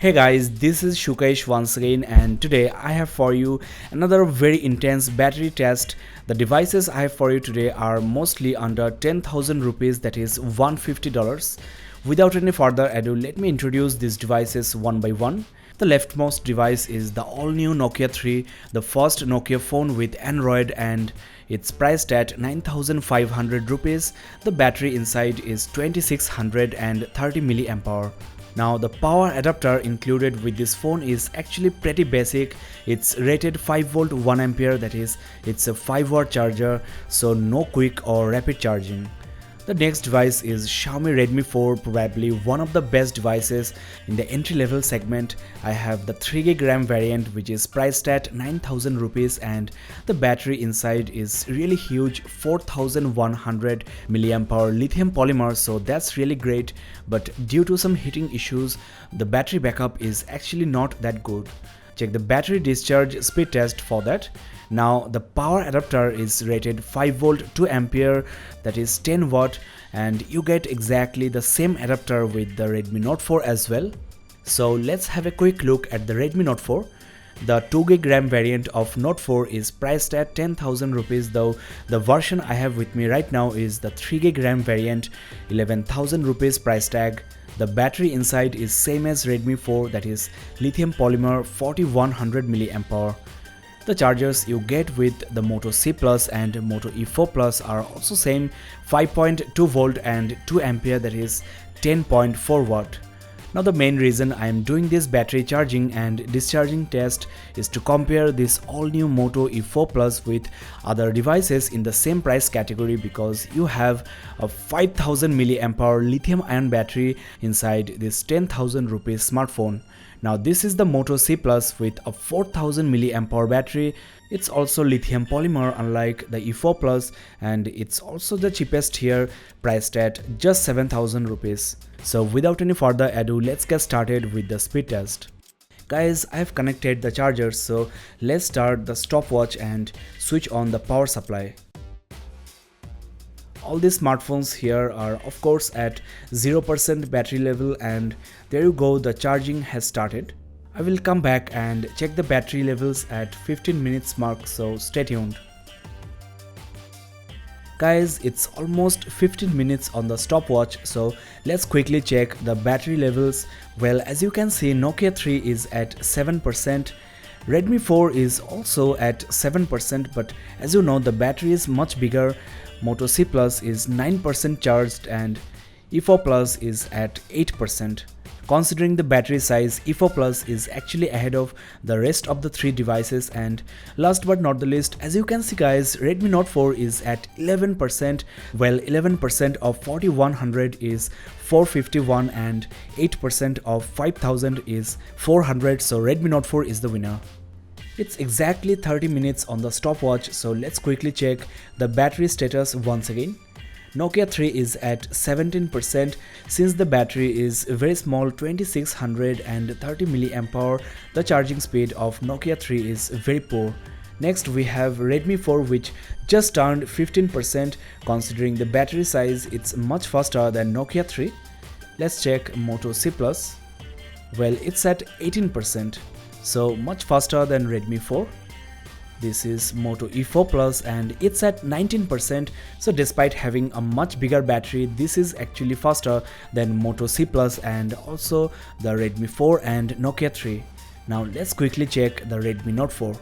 Hey guys, this is Shukesh once again, and today I have for you another very intense battery test. The devices I have for you today are mostly under 10,000 rupees, that is $150. Without any further ado, let me introduce these devices one by one. The leftmost device is the all new Nokia 3, the first Nokia phone with Android, and it's priced at 9,500 rupees. The battery inside is 2630 mAh. Now the power adapter included with this phone is actually pretty basic. It's rated 5 volt 1 ampere, that is it's a 5-watt charger, so no quick or rapid charging. The next device is Xiaomi Redmi 4, probably one of the best devices in the entry-level segment. I have the 3GB RAM variant which is priced at 9,000 rupees, and the battery inside is really huge, 4100 mAh lithium polymer, so that's really great, but due to some heating issues the battery backup is actually not that good. Check the battery discharge speed test for that. Now the power adapter is rated 5 volt 2 ampere, that is 10 watt, and you get exactly the same adapter with the Redmi Note 4 as well. So let's have a quick look at the Redmi Note 4. The 2GB RAM variant of Note 4 is priced at 10,000 rupees, though the version I have with me right now is the 3GB RAM variant, 11,000 rupees price tag. The battery inside is same as Redmi 4, that is lithium polymer 4100 mAh. The chargers you get with the Moto C Plus and Moto E4 Plus are also same, 5.2 volt and 2 ampere, that is 10.4 watt. Now the main reason I am doing this battery charging and discharging test is to compare this all new Moto E4 Plus with other devices in the same price category, because you have a 5000 mAh lithium ion battery inside this 10,000 rupees smartphone. Now this is the Moto C Plus with a 4000 mAh battery. It's also lithium polymer unlike the E4 Plus, and it's also the cheapest here, priced at just 7,000 rupees. So without any further ado, let's get started with the speed test. Guys, I have connected the charger, so let's start the stopwatch and switch on the power supply. All these smartphones here are of course at 0% battery level, and there you go, the charging has started. I will come back and check the battery levels at 15 minutes mark, so stay tuned. Guys, it's almost 15 minutes on the stopwatch, so let's quickly check the battery levels. Well, as you can see, Nokia 3 is at 7%. Redmi 4 is also at 7%, but as you know the battery is much bigger. Moto C Plus is 9% charged and E4 Plus is at 8%. Considering the battery size, E4 Plus is actually ahead of the rest of the three devices. And last but not the least, as you can see guys, Redmi Note 4 is at 11%. Well, 11% of 4100 is 451 and 8% of 5000 is 400, so Redmi Note 4 is the winner. It's exactly 30 minutes on the stopwatch, so let's quickly check the battery status once again. Nokia 3 is at 17%. Since the battery is very small, 2630 mAh, the charging speed of Nokia 3 is very poor. Next we have Redmi 4, which just turned 15%. Considering the battery size, it's much faster than Nokia 3. Let's check Moto C Plus. Well, it's at 18%. So much faster than Redmi 4. This is Moto E4 Plus and it's at 19%. So despite having a much bigger battery, this is actually faster than Moto C Plus and also the Redmi 4 and Nokia 3. Now let's quickly check the Redmi Note 4.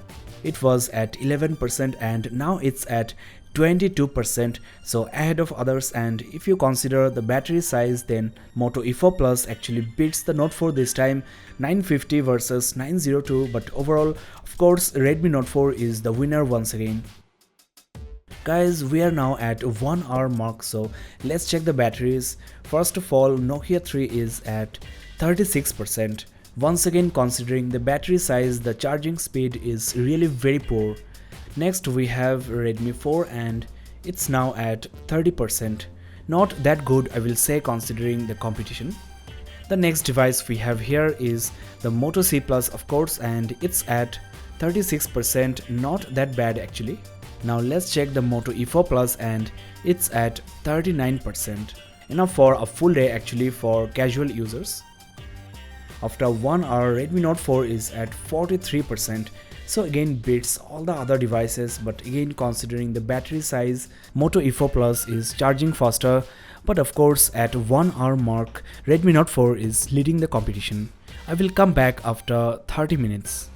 It was at 11% and now it's at 22%, so ahead of others. And if you consider the battery size, then Moto E4 Plus actually beats the Note 4 this time, 950 versus 902, but overall of course Redmi Note 4 is the winner once again. Guys, we are now at 1 hour mark, so let's check the batteries. First of all, Nokia 3 is at 36%. Once again, considering the battery size, the charging speed is really very poor. Next we have Redmi 4 and it's now at 30%. Not that good, I will say, considering the competition. The next device we have here is the Moto C Plus, of course, and it's at 36%, not that bad actually. Now let's check the Moto E4 Plus and it's at 39%. Enough for a full day actually for casual users. After 1 hour, Redmi Note 4 is at 43%. So again beats all the other devices, but again considering the battery size, Moto E4 Plus is charging faster. But of course at 1 hour mark, Redmi Note 4 is leading the competition. I will come back after 30 minutes.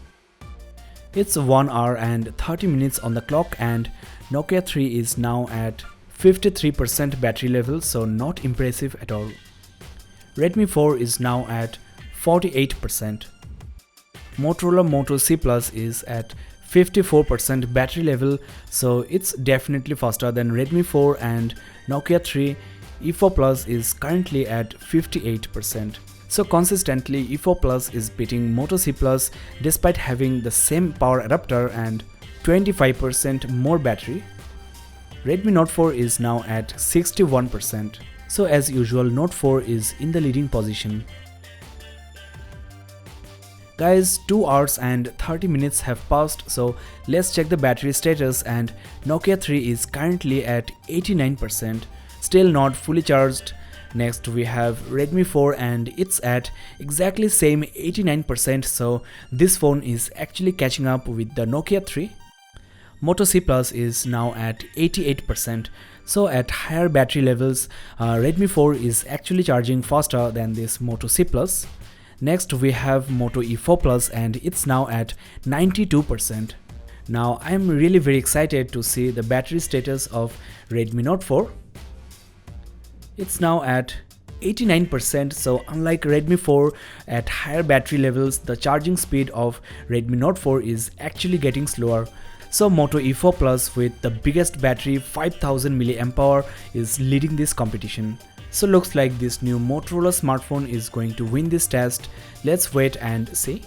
It's 1 hour and 30 minutes on the clock and Nokia 3 is now at 53% battery level, so not impressive at all. Redmi 4 is now at 48%. Motorola Moto C Plus is at 54% battery level, so it's definitely faster than Redmi 4, and Nokia 3 E4 Plus is currently at 58%. So consistently E4 Plus is beating Moto C Plus despite having the same power adapter and 25% more battery. Redmi Note 4 is now at 61%. So as usual, Note 4 is in the leading position. Guys, 2 hours and 30 minutes have passed, so let's check the battery status, and Nokia 3 is currently at 89%, still not fully charged. Next we have Redmi 4 and it's at exactly same 89%, so this phone is actually catching up with the Nokia 3. Moto C Plus is now at 88%, so at higher battery levels, Redmi 4 is actually charging faster than this Moto C Plus. Next we have Moto E4 Plus and it's now at 92%. Now I am really very excited to see the battery status of Redmi Note 4. It's now at 89%, so unlike Redmi 4, at higher battery levels the charging speed of Redmi Note 4 is actually getting slower. So Moto E4 Plus with the biggest battery 5000 mAh is leading this competition. So looks like this new Motorola smartphone is going to win this test. Let's wait and see.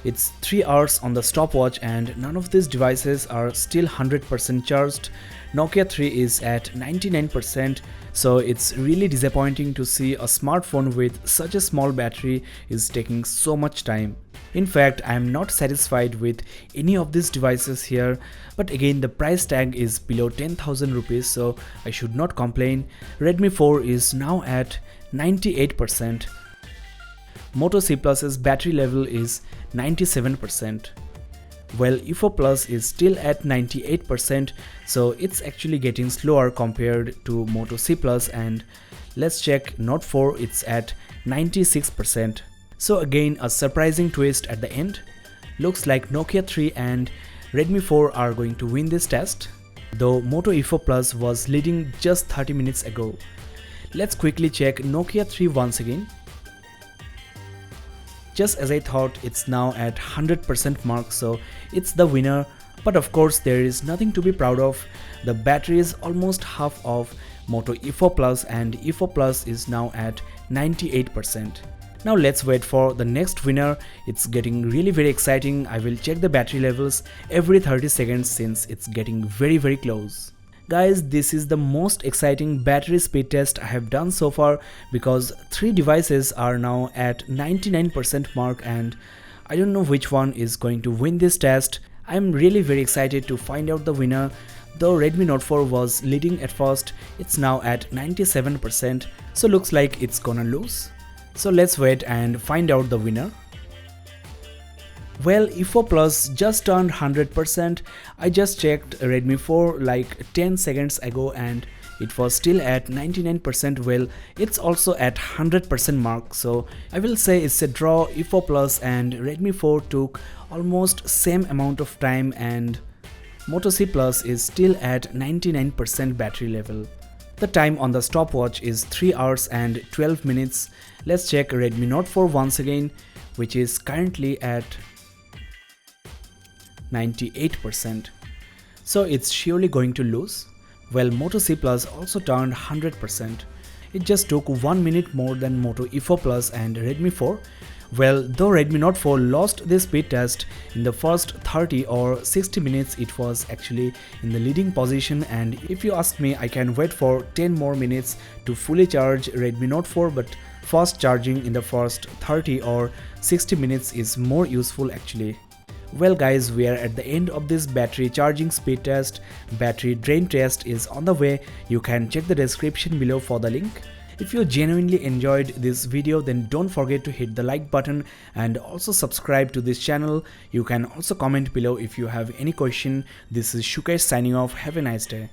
It's 3 hours on the stopwatch and none of these devices are still 100% charged. Nokia 3 is at 99%, so it's really disappointing to see a smartphone with such a small battery is taking so much time. In fact, I am not satisfied with any of these devices here, but again the price tag is below 10,000 rupees, so I should not complain. Redmi 4 is now at 98%. Moto C Plus's battery level is 97%. Well, E4 Plus is still at 98%, so it's actually getting slower compared to Moto C Plus, and let's check Note 4, it's at 96%. So again a surprising twist at the end. Looks like Nokia 3 and Redmi 4 are going to win this test, though Moto E4 Plus was leading just 30 minutes ago. Let's quickly check Nokia 3 once again. Just as I thought, it's now at 100% mark, so it's the winner. But of course there is nothing to be proud of. The battery is almost half of Moto E4 Plus and E4 Plus is now at 98%. Now let's wait for the next winner. It's getting really very exciting. I will check the battery levels every 30 seconds since it's getting very close. Guys, this is the most exciting battery speed test I have done so far, because 3 devices are now at 99% mark and I don't know which one is going to win this test. I am really very excited to find out the winner. Though Redmi Note 4 was leading at first, it's now at 97%, so looks like it's gonna lose. So let's wait and find out the winner. Well, E4 Plus just turned 100%. I just checked Redmi 4 like 10 seconds ago and it was still at 99%. Well, it's also at 100% mark, so I will say it's a draw. E4 Plus and Redmi 4 took almost same amount of time and Moto C Plus is still at 99% battery level. The time on the stopwatch is 3 hours and 12 minutes. Let's check Redmi Note 4 once again, which is currently at 98%. So it's surely going to lose. Well, Moto C Plus also turned 100%. It just took 1 minute more than Moto E4 Plus and Redmi 4. Well, though Redmi Note 4 lost this speed test, in the first 30 or 60 minutes it was actually in the leading position, and if you ask me, I can wait for 10 more minutes to fully charge Redmi Note 4, but fast charging in the first 30 or 60 minutes is more useful actually. Well guys, we are at the end of this battery charging speed test. Battery drain test is on the way. You can check the description below for the link. If you genuinely enjoyed this video, then don't forget to hit the like button and also subscribe to this channel. You can also comment below if you have any question. This is Shukesh signing off. Have a nice day.